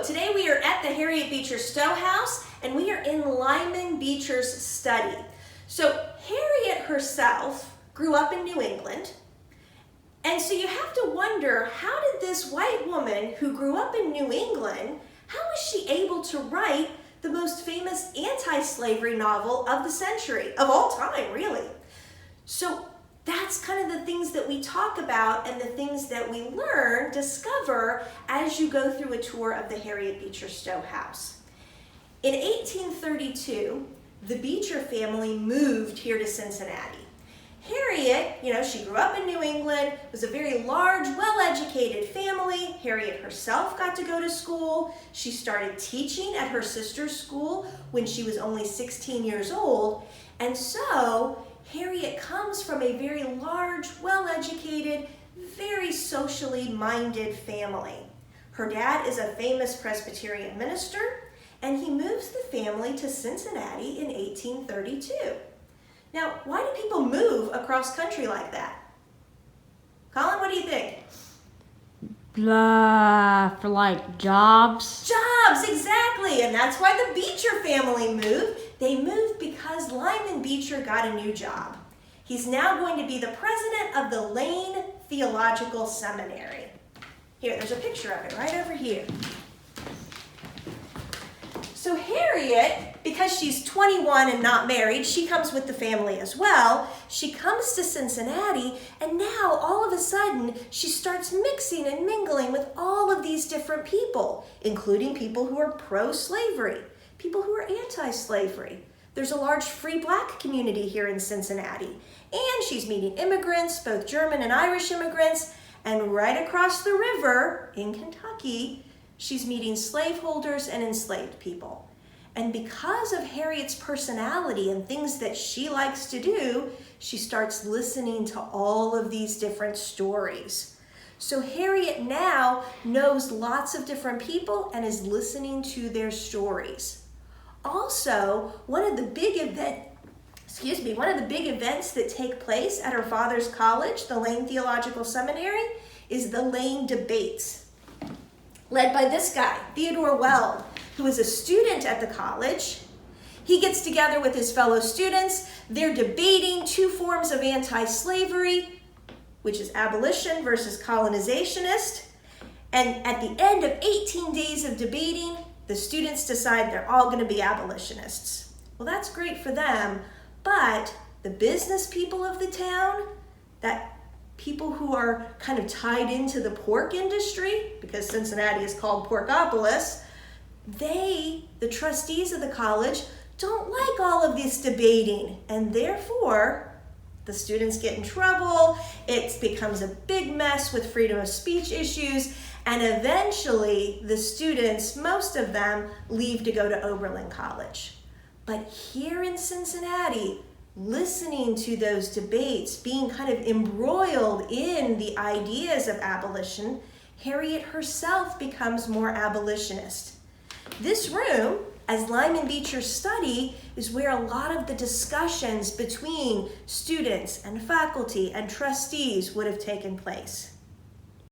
Today we are at the Harriet Beecher Stowe House, and we are in Lyman Beecher's study. So Harriet herself grew up in New England, and so you have to wonder, how did this white woman who grew up in New England, how was she able to write the most famous anti-slavery novel of the century, of all time, really? So that's kind of the things that we talk about and the things that we learn, discover as you go through a tour of the Harriet Beecher Stowe house. In 1832, the Beecher family moved here to Cincinnati. Harriet, she grew up in New England, was a very large, well-educated family. Harriet herself got to go to school. She started teaching at her sister's school when she was only 16 years old. And so Harriet comes from a very large, well-educated, very socially minded family. Her dad is a famous Presbyterian minister, and he moves the family to Cincinnati in 1832. Now, why do people move across country like that? Colin, what do you think? For like jobs. Jobs, exactly. And that's why the Beecher family moved. They moved because Lyman Beecher got a new job. He's now going to be the president of the Lane Theological Seminary. Here, there's a picture of it right over here. So Harriet, because she's 21 and not married, she comes with the family as well. She comes to Cincinnati, and now all of a sudden she starts mixing and mingling with all of these different people, including people who are pro-slavery, people who are anti-slavery. There's a large free black community here in Cincinnati, and she's meeting immigrants, both German and Irish immigrants, and right across the river in Kentucky, she's meeting slaveholders and enslaved people. And because of Harriet's personality and things that she likes to do, she starts listening to all of these different stories. So Harriet now knows lots of different people and is listening to their stories. Also, one of the big events that take place at her father's college, the Lane Theological Seminary, is the Lane Debates, led by this guy, Theodore Weld, who is a student at the college. He gets together with his fellow students. They're debating two forms of anti-slavery, which is abolition versus colonizationist. And at the end of 18 days of debating, the students decide they're all going to be abolitionists. Well, that's great for them, but the business people of the town, that people who are kind of tied into the pork industry, because Cincinnati is called Porkopolis, the trustees of the college, don't like all of this debating, and therefore the students get in trouble. It becomes a big mess with freedom of speech issues, and eventually the students, most of them, leave to go to Oberlin College. But here in Cincinnati, listening to those debates, being kind of embroiled in the ideas of abolition, Harriet herself becomes more abolitionist. This room, as Lyman Beecher's study, is where a lot of the discussions between students and faculty and trustees would have taken place.